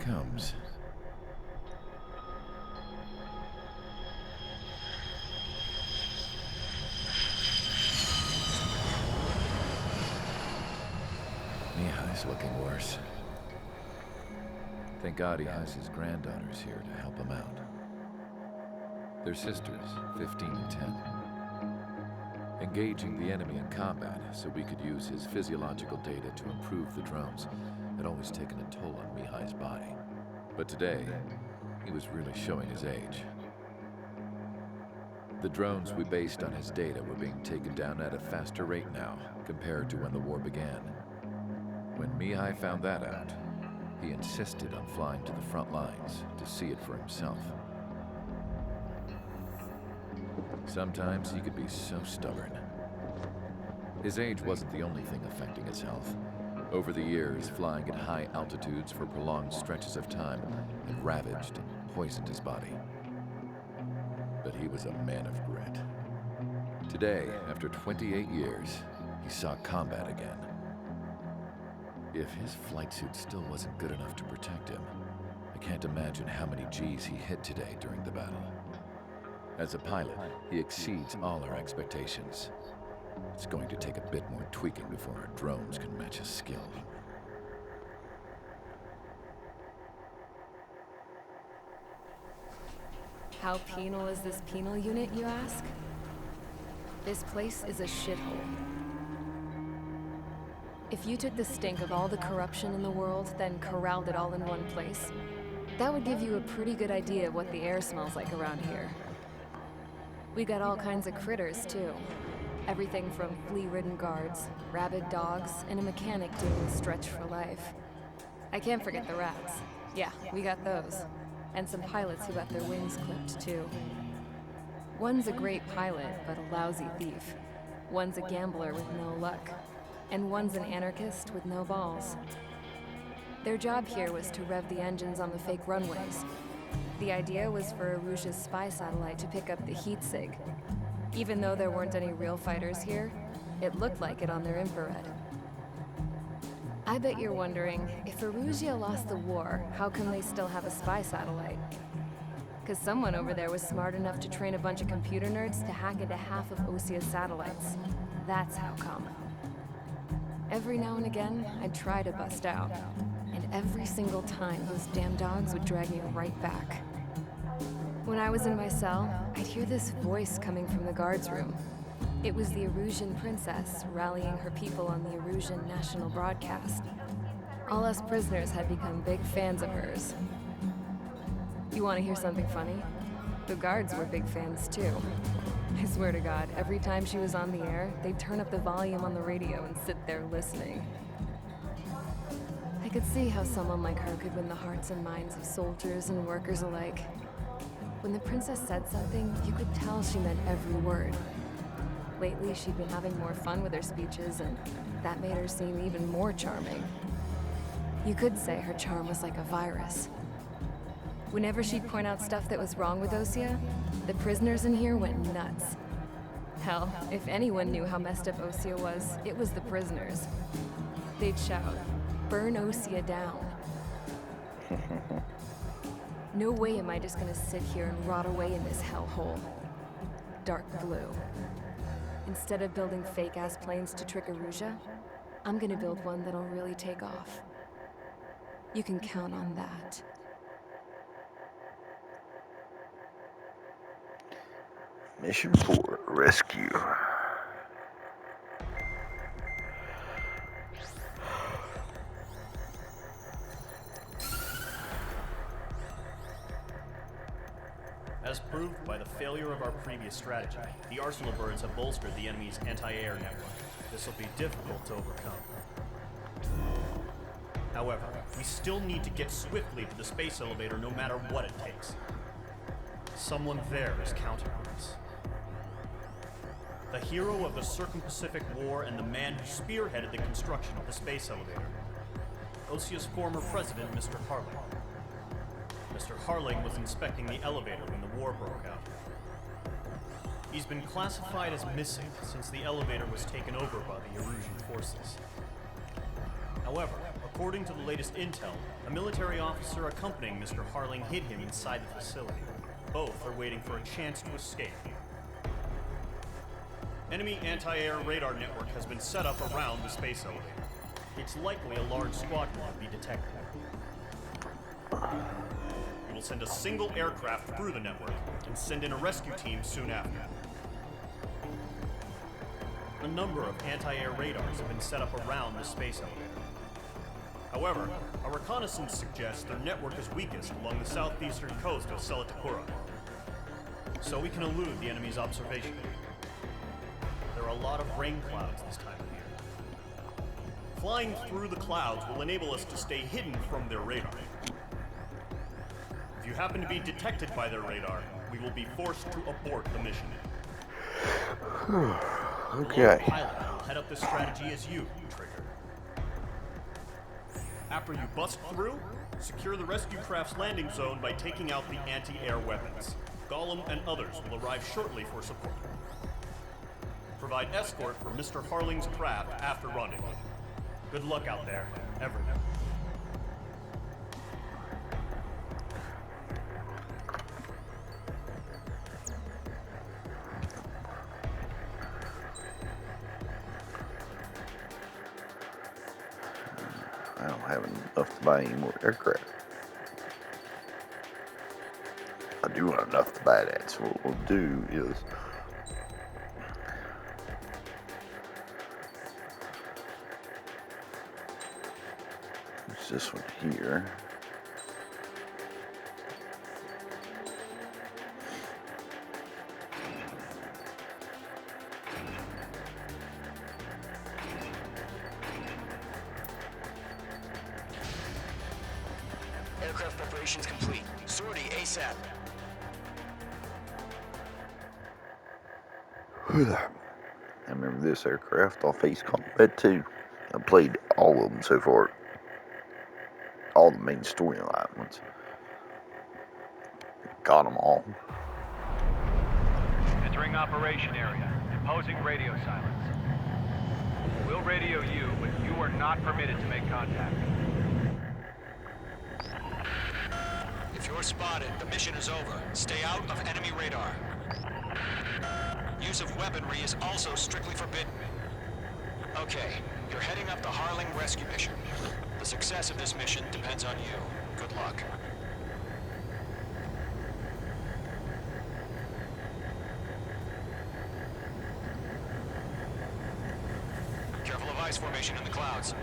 comes. Mihai's looking worse. Thank God he has his granddaughters here to help him out. They're sisters, 15 and 10. Engaging the enemy in combat so we could use his physiological data to improve the drones had always taken a toll on Mihai's body. But today, he was really showing his age. The drones we based on his data were being taken down at a faster rate now, compared to when the war began. When Mihai found that out, he insisted on flying to the front lines to see it for himself. Sometimes he could be so stubborn. His age wasn't the only thing affecting his health. Over the years, flying at high altitudes for prolonged stretches of time had ravaged and poisoned his body. But he was a man of grit. Today, after 28 years, he saw combat again. If his flight suit still wasn't good enough to protect him, I can't imagine how many Gs he hit today during the battle. As a pilot, he exceeds all our expectations. It's going to take a bit more tweaking before our drones can match his skill. How penal is this penal unit, you ask? This place is a shithole. If you took the stink of all the corruption in the world, then corralled it all in one place, that would give you a pretty good idea of what the air smells like around here. We got all kinds of critters, too. Everything from flea-ridden guards, rabid dogs, and a mechanic doing the stretch for life. I can't forget the rats. Yeah, we got those. And some pilots who got their wings clipped, too. One's a great pilot, but a lousy thief. One's a gambler with no luck. And one's an anarchist with no balls. Their job here was to rev the engines on the fake runways. The idea was for Erusia's spy satellite to pick up the heat sig. Even though there weren't any real fighters here, it looked like it on their infrared. I bet you're wondering, if Erusia lost the war, how come they still have a spy satellite? Because someone over there was smart enough to train a bunch of computer nerds to hack into half of Osia's satellites. That's how come. Every now and again, I'd try to bust out. And every single time, those damn dogs would drag me right back. When I was in my cell, I'd hear this voice coming from the guards room. It was the Erusian princess rallying her people on the Erusian national broadcast. All us prisoners had become big fans of hers. You want to hear something funny? The guards were big fans too. I swear to God, every time she was on the air, they'd turn up the volume on the radio and sit there listening. I could see how someone like her could win the hearts and minds of soldiers and workers alike. When the princess said something, you could tell she meant every word. Lately, she'd been having more fun with her speeches, and that made her seem even more charming. You could say her charm was like a virus. Whenever she'd point out stuff that was wrong with Osia, the prisoners in here went nuts. Hell, if anyone knew how messed up Osia was, it was the prisoners. They'd shout, "Burn Osia down." No way am I just gonna sit here and rot away in this hellhole. Dark blue. Instead of building fake-ass planes to trick Erusia, I'm gonna build one that'll really take off. You can count on that. Mission 4, Rescue. As proved by the failure of our previous strategy, the arsenal birds have bolstered the enemy's anti-air network. This will be difficult to overcome. However, we still need to get swiftly to the space elevator no matter what it takes. Someone there is counting on us. The hero of the Circum-Pacific War and the man who spearheaded the construction of the space elevator. Osia's former president, Mr. Harling. Mr. Harling was inspecting the elevator when the war broke out. He's been classified as missing since the elevator was taken over by the Erusian forces. However, According to the latest intel, a military officer accompanying Mr. Harling hid him inside the facility. Both are waiting for a chance to escape. Enemy anti-air radar network has been set up around the space elevator. It's likely a large squadron will be detected. We will send a single aircraft through the network and send in a rescue team soon after. A number of anti-air radars have been set up around the space elevator. However, our reconnaissance suggests their network is weakest along the southeastern coast of Selatukura, so we can elude the enemy's observation. There are a lot of rain clouds this time of year. Flying through the clouds will enable us to stay hidden from their radar. If you happen to be detected by their radar, we will be forced to abort the mission. Okay. The pilot will head up this strategy as you, Trigger. After you bust through, secure the rescue craft's landing zone by taking out the anti-air weapons. Gollum and others will arrive shortly for support. Provide escort for Mr. Harling's craft after rendezvous. Good luck out there, everyone. I don't have enough to buy any more aircraft. I do have enough to buy that, so what we'll do is use this one here. Aircraft preparations complete. Sortie ASAP. I remember this aircraft off Ace Combat 2. I played all of them so far. All the main storyline ones. Got them all. Entering operation area. Imposing radio silence. We'll radio you, but you are not permitted to make contact. If you're spotted, the mission is over. Stay out of enemy radar. Use of weaponry is also strictly forbidden. Okay, you're heading up the Harling rescue mission. The success of this mission depends on you. Good luck. Careful of ice formation in the clouds.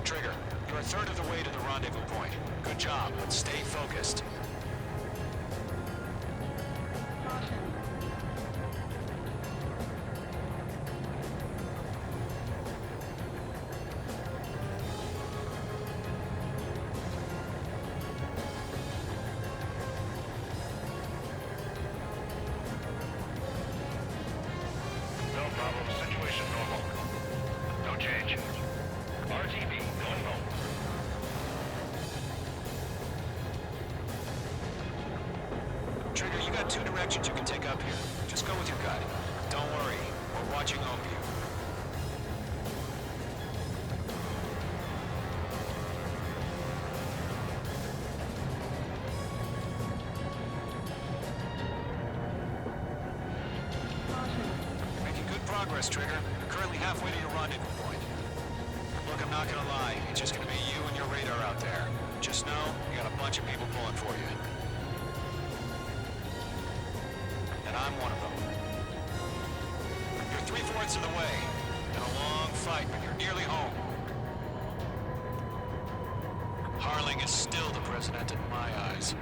Trigger, you're a third of the way to the rendezvous point. Good job, but stay focused. No problem. Situation normal. No change. RTB going home. Trigger, you got two directions you can take up here. Just go with your gut. Don't worry, we're watching over you. Making good progress, Trigger. You're currently halfway to your rendezvous point. Look, I'm not gonna lie. It's just gonna be you and your radar out there. Just know, you got a bunch of people pulling for you. And I'm one of them. You're 3/4 of the way. Been a long fight, but you're nearly home. Harling is still the president in my eyes.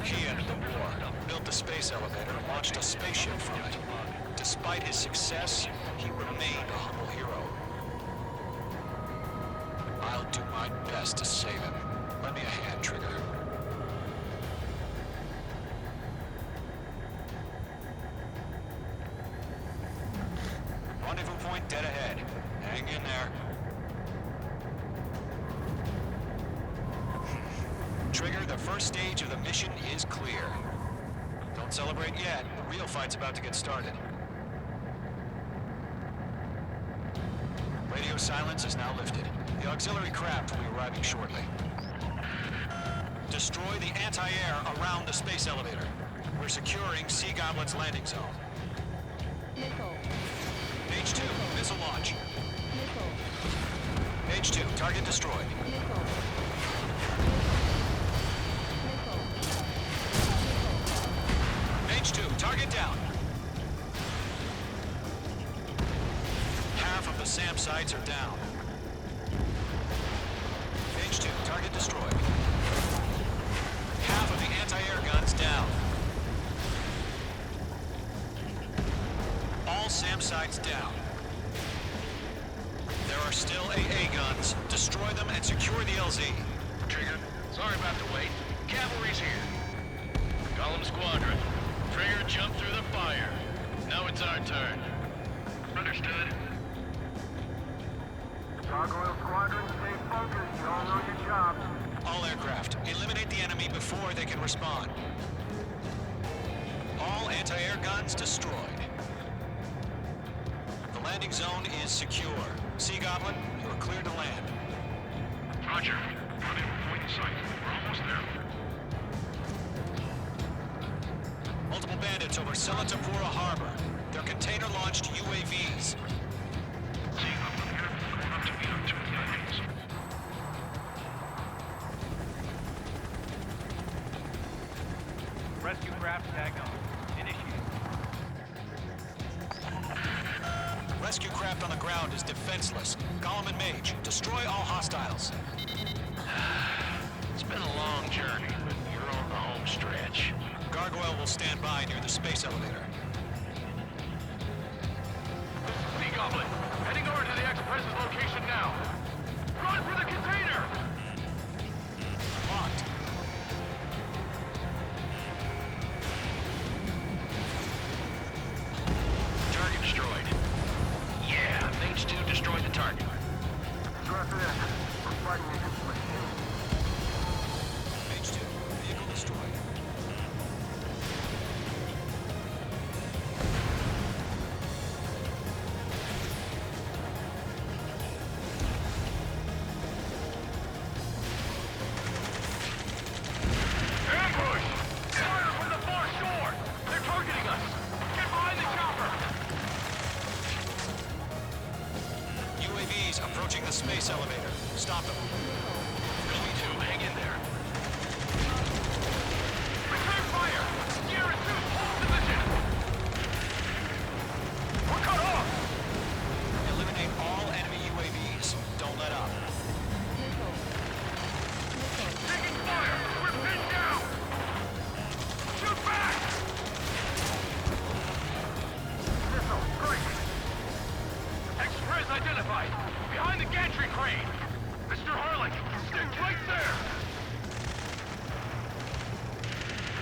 He ended the war, built the space elevator, and launched a spaceship from it. Despite his success, he remained a humble hero. I'll do my best to save him. Lend me a hand, Trigger. dead ahead. Hang in there. Trigger, the first stage of the mission is clear. Don't celebrate yet. The real fight's about to get started. Radio silence is now lifted. The auxiliary craft will be arriving shortly. Destroy the anti-air around the space elevator. We're securing Sea Goblin's landing zone. Page 2, missile launch. Page 2, target destroyed. Page 2, target down. Half of the SAM sites are down. Page 2, target destroyed. Half of the anti-air guns down. All SAM sites down. There are still AA guns. Destroy them and secure the LZ. Trigger, sorry about the wait. Cavalry's here. Gollum Squadron. Trigger jumped through the fire. Now it's our turn. Understood. Gargoyle Squadron, stay focused. You all know your job. All aircraft, eliminate the enemy before they can respond. All anti-air guns destroyed. The landing zone is secure. Sea Goblin, you are cleared to land. Roger. Running point in sight. We're almost there. Multiple bandits over Selatapura Harbor. They're container-launched UAVs. See, I'm here. Going up to meet up to the enemies. Rescue craft tagged on. Initiate. Rescue craft on the ground is defenseless. Gollum and Mage, destroy all hostiles. It's been a long journey, but you're on the home stretch. Gargoyle will stand by near the space elevator. Sea Goblin, heading over to the Express's location now. Run for the container! Locked. Target destroyed. Yeah, Mage 2 destroyed the target. Aggressive. We're fighting against machines. Mage 2, vehicle destroyed. Ambush! Fire from the far shore! They're targeting us! Get behind the chopper! UAVs approaching the space elevator. Stop them. Billy 2, hang in there. Return fire! Sierra 2, hold position! We're cut off! Eliminate all enemy UAVs. Don't let up. Taking fire! We're pinned down! Shoot back! Missile, great. Express identified! Behind the gantry crane! Mr. Harlan, stick right there!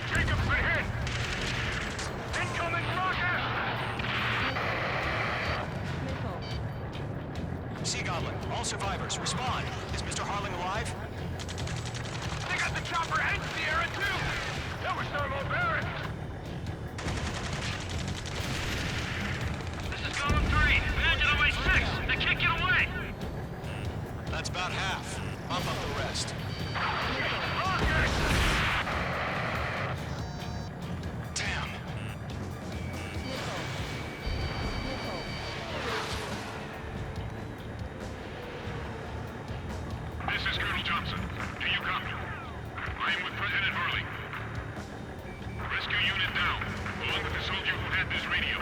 Jacob's been hit! Incoming rocket! Sea Goblin, all survivors, respond. Is Mr. Harling alive? They got the chopper and Sierra too! That was thermobaric! This is Column 3. Imagine away 6! They can't get away! That's about half. Pump up the rest. Rocket! Damn. This is Colonel Johnson. Do you copy? I am with President Harling. Rescue unit down, along with the soldier who had this radio.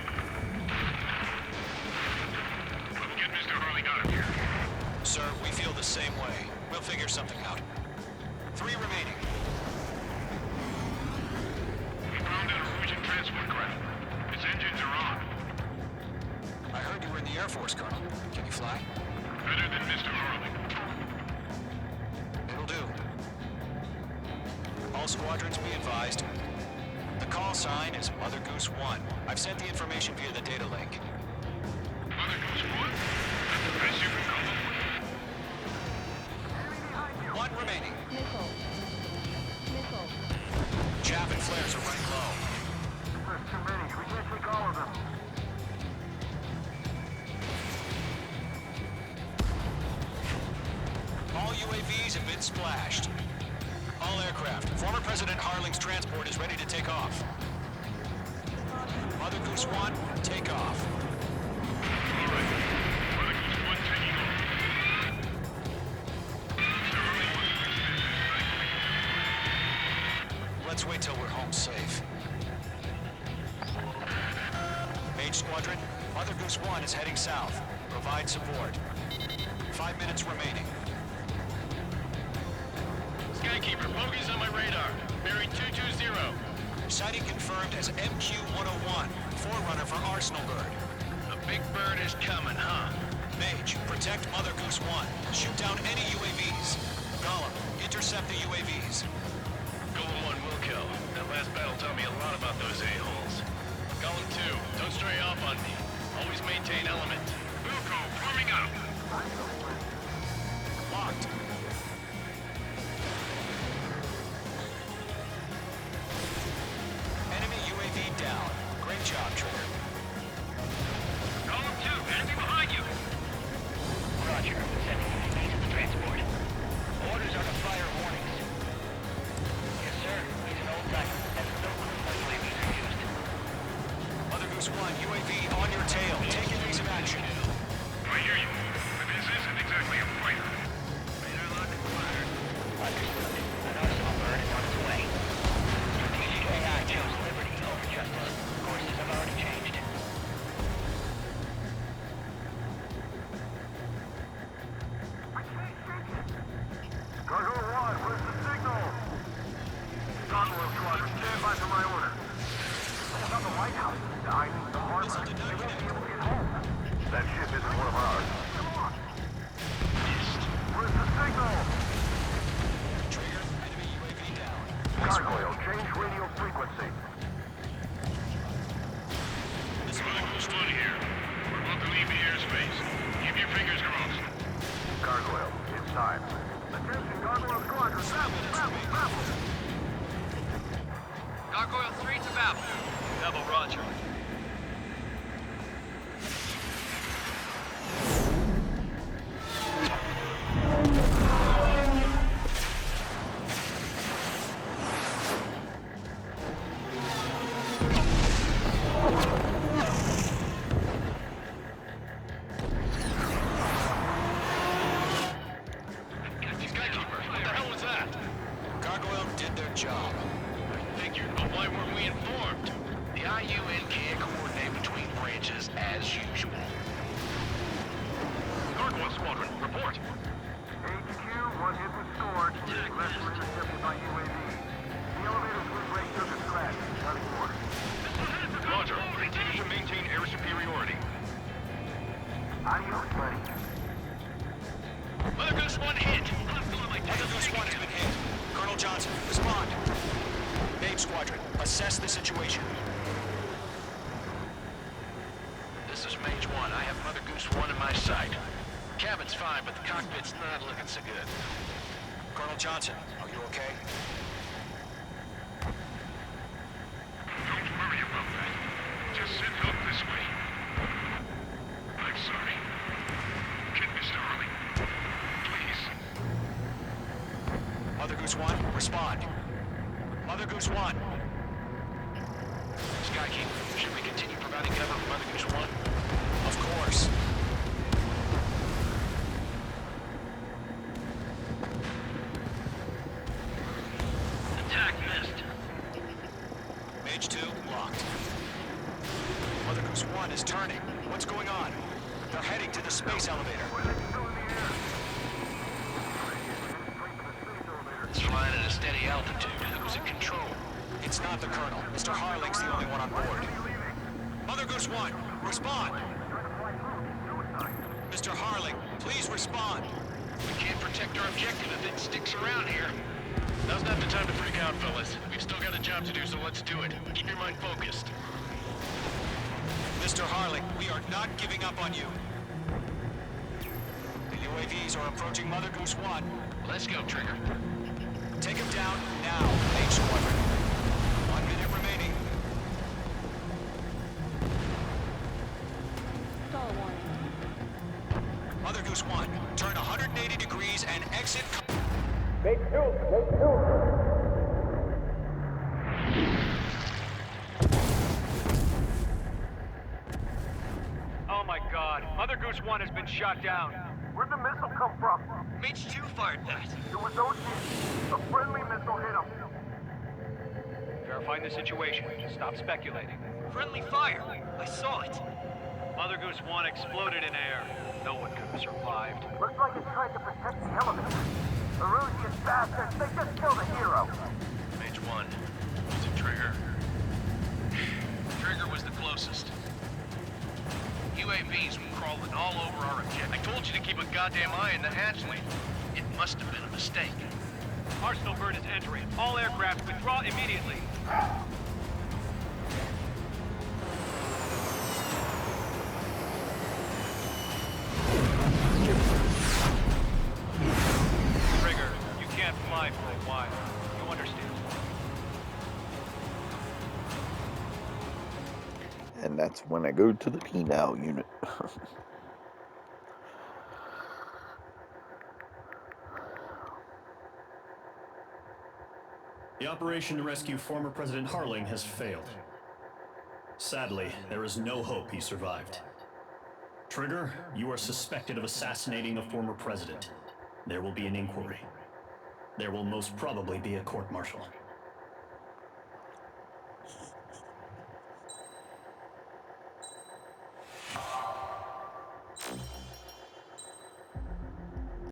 We'll get Mr. Harling out of here. Sir, we feel the same way. We'll figure something out. 3 remaining. We found an Erusian transport craft. Its engines are on. I heard you were in the Air Force, Colonel. Can you fly? Better than Mr. Harling. It'll do. All squadrons be advised. The call sign is Mother Goose 1. I've sent the information via the data link. Mother Goose 1? flares are running low. There's too many. We can't take all of them. All UAVs have been splashed. All aircraft. Former President Harling's transport is ready to take off. Mother Goose 1, take off. Let's wait till we're home safe. Mage Squadron, Mother Goose 1 is heading south. Provide support. 5 minutes remaining. Skykeeper, bogeys on my radar. Bearing 220. Sighting confirmed as MQ-101, forerunner for Arsenal Bird. The big bird is coming, huh? Mage, protect Mother Goose 1. Shoot down any UAVs. Gollum, intercept the UAVs. Golem 1 will kill. That last battle taught me a lot about those a-holes. Golem 2, don't stray off on me. Always maintain element. Wilco, forming up. Locked. Enemy UAV down. Great job, Trigger. Golem 2, enemy behind you. Roger. Sending UAVs to the transport. Orders are to fire warnings. Yes, sir. He's an old-timer. Has no clue how UAVs are used. Mother Goose 1, UAV on your tail. Take evasive action. I hear you. But this isn't exactly a fighter. Radar locked and fired. Understood. An Arsenal bird is on its way. Strategic AI chose liberty over justice. Courses have already changed. Gargoyle 1, where's the signal? Gargoyle Squadron, stand by for my order. What about the White House? I need the harbor. They won't be able to get home. That ship isn't one of ours. Come on. Where's the signal? Trigger, enemy UAV down. Gargoyle, change radio frequency. Mother Goose 1 here. We're about to leave the airspace. Keep your fingers crossed. Gargoyle, it's time. Attention, Gargoyle Squadron, babble. Gargoyle 3 to babble. Double Roger. Skykeeper, what the hell was that? Gargoyle did their job. Figured, but why weren't we informed? The IUN can't coordinate between branches as usual. Gargoyle Squadron, report. HQ, one hit was scored. Left were intercepted by UAV. The elevator's wind break took a crash. Nothing more. Roger, continue to maintain air superiority. Adios, buddy. Mother Goose 1 hit. Mother Goose 1 has been hit. Colonel Johnson, respond. Mage Squadron, assess the situation. This is Mage 1. I have Mother Goose 1 in my sight. Cabin's fine, but the cockpit's not looking so good. Colonel Johnson, are you okay? Don't worry about that. Just send help this way. I'm sorry. Get Mr. Harling. Please. Mother Goose 1, respond. Mother Goose 1. Skykeeper, should we continue providing cover for Mother Goose 1? Of course. Attack missed. Mage 2, locked. Mother Goose 1 is turning. What's going on? They're heading to the space elevator. It's flying at a steady altitude. Who's in control? It's not the Colonel. Mr. Harling's the only one on board. Mother Goose 1, respond! Mr. Harling, please respond. We can't protect our objective if it sticks around here. Now's not the time to freak out, fellas. We've still got a job to do, so let's do it. Keep your mind focused. Mr. Harling, we are not giving up on you. The UAVs are approaching Mother Goose 1. Let's go, Trigger. Take him down now, Mage Squadron. 1 facilities and exit... Oh my god, Mother Goose 1 has been shot down. Where'd the missile come from? Mage 2 fired that. It was OC. A friendly missile hit him. Verifying the situation. Stop speculating. Friendly fire. I saw it. Mother Goose 1 exploded in air. No one could have survived. Looks like it tried to protect the elevator. The Erusian bastards, they just killed a hero. Mage 1. Was it Trigger? Trigger was the closest. UAVs were crawling all over our objective. I told you to keep a goddamn eye on the hatchling. It must have been a mistake. Arsenal bird is entering. All aircraft withdraw immediately. Trigger, you can't fly for a while. You understand? And that's when I go to the penal unit. The operation to rescue former President Harling has failed. Sadly, there is no hope he survived. Trigger, you are suspected of assassinating a former president. There will be an inquiry. There will most probably be a court-martial.